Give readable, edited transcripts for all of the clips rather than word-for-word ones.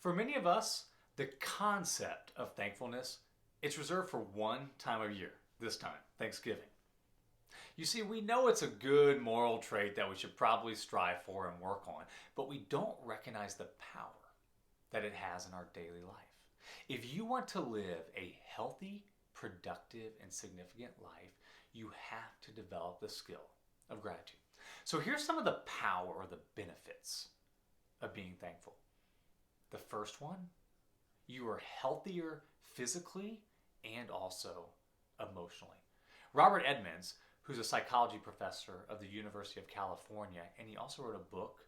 For many of us, the concept of thankfulness, it's reserved for one time of year, this time, Thanksgiving. You see, we know it's a good moral trait that we should probably strive for and work on, but we don't recognize the power that it has in our daily life. If you want to live a healthy, productive, and significant life, you have to develop the skill of gratitude. So here's some of the power or the benefits of being thankful. The first one, you are healthier physically and also emotionally. Robert Edmonds, who's a psychology professor of the University of California, and he also wrote a book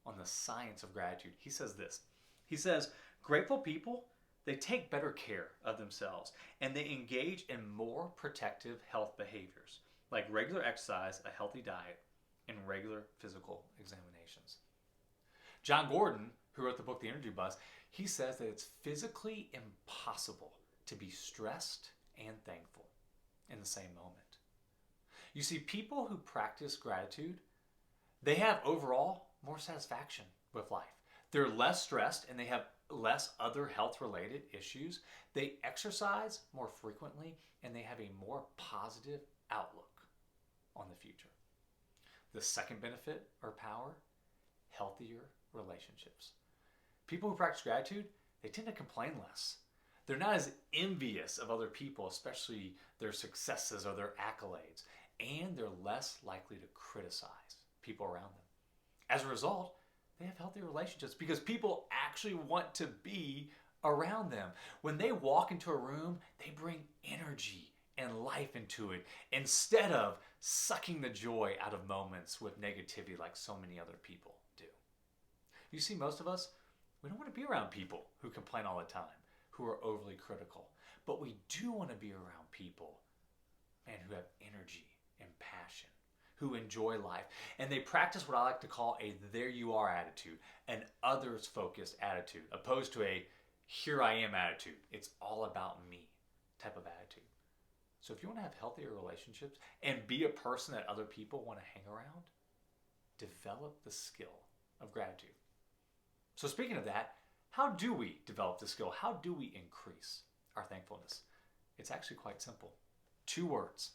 on the science of gratitude. He says this. He says, grateful people, they take better care of themselves and they engage in more protective health behaviors like regular exercise, a healthy diet, and regular physical examinations. John Gordon, who wrote the book The Energy Buzz, he says that it's physically impossible to be stressed and thankful in the same moment. You see, people who practice gratitude, they have overall more satisfaction with life. They're less stressed and they have less other health-related issues. They exercise more frequently and they have a more positive outlook on the future. The second benefit or power, healthier relationships. People who practice gratitude, they tend to complain less. They're not as envious of other people, especially their successes or their accolades, and they're less likely to criticize people around them. As a result, they have healthy relationships because people actually want to be around them. When they walk into a room, they bring energy and life into it instead of sucking the joy out of moments with negativity like so many other people do. You see, most of us, we don't want to be around people who complain all the time, who are overly critical. But we do want to be around people, man, who have energy and passion, who enjoy life. And they practice what I like to call a there you are attitude, an others focused attitude, opposed to a here I am attitude. It's all about me type of attitude. So if you want to have healthier relationships and be a person that other people want to hang around, develop the skill of gratitude. So speaking of that, how do we develop the skill? How do we increase our thankfulness? It's actually quite simple. 2 words,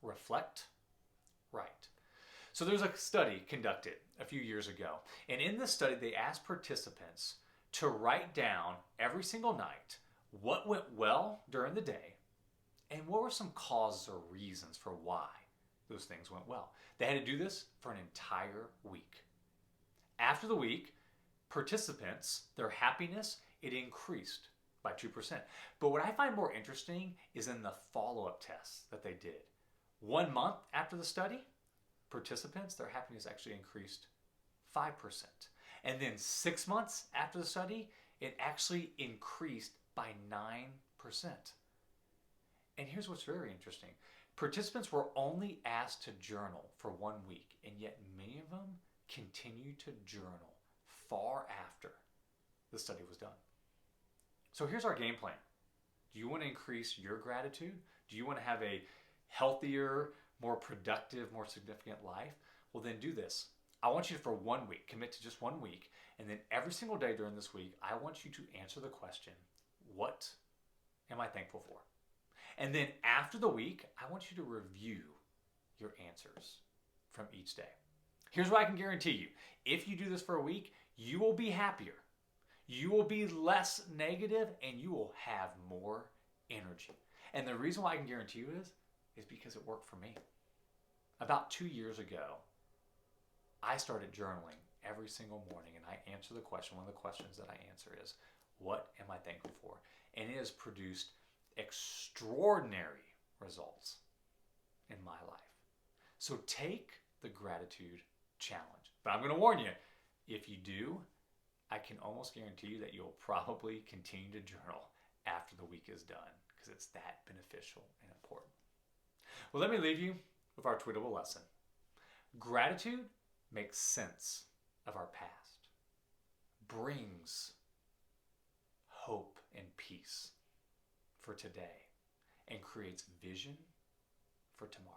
reflect, write. So there's a study conducted a few years ago. And in this study, they asked participants to write down every single night what went well during the day and what were some causes or reasons for why those things went well. They had to do this for an entire week. After the week, participants, their happiness, it increased by 2%. But what I find more interesting is in the follow-up tests that they did. 1 month after the study, participants, their happiness actually increased 5%. And then 6 months after the study, it actually increased by 9%. And here's what's very interesting. Participants were only asked to journal for 1 week, and yet many of them continued to journal far after the study was done. So here's our game plan. Do you want to increase your gratitude? Do you want to have a healthier, more productive, more significant life? Well, then do this. I want you to, for 1 week, commit to just 1 week, and then every single day during this week, I want you to answer the question, what am I thankful for? And then after the week, I want you to review your answers from each day. Here's what I can guarantee you. If you do this for a week, you will be happier. You will be less negative and you will have more energy. And the reason why I can guarantee you is because it worked for me. About 2 years ago, I started journaling every single morning and I answer the question. One of the questions that I answer is, what am I thankful for? And it has produced extraordinary results in my life. So take the gratitude challenge. But I'm going to warn you, if you do, I can almost guarantee you that you'll probably continue to journal after the week is done because it's that beneficial and important. Well, let me leave you with our tweetable lesson. Gratitude makes sense of our past, brings hope and peace for today, and creates vision for tomorrow.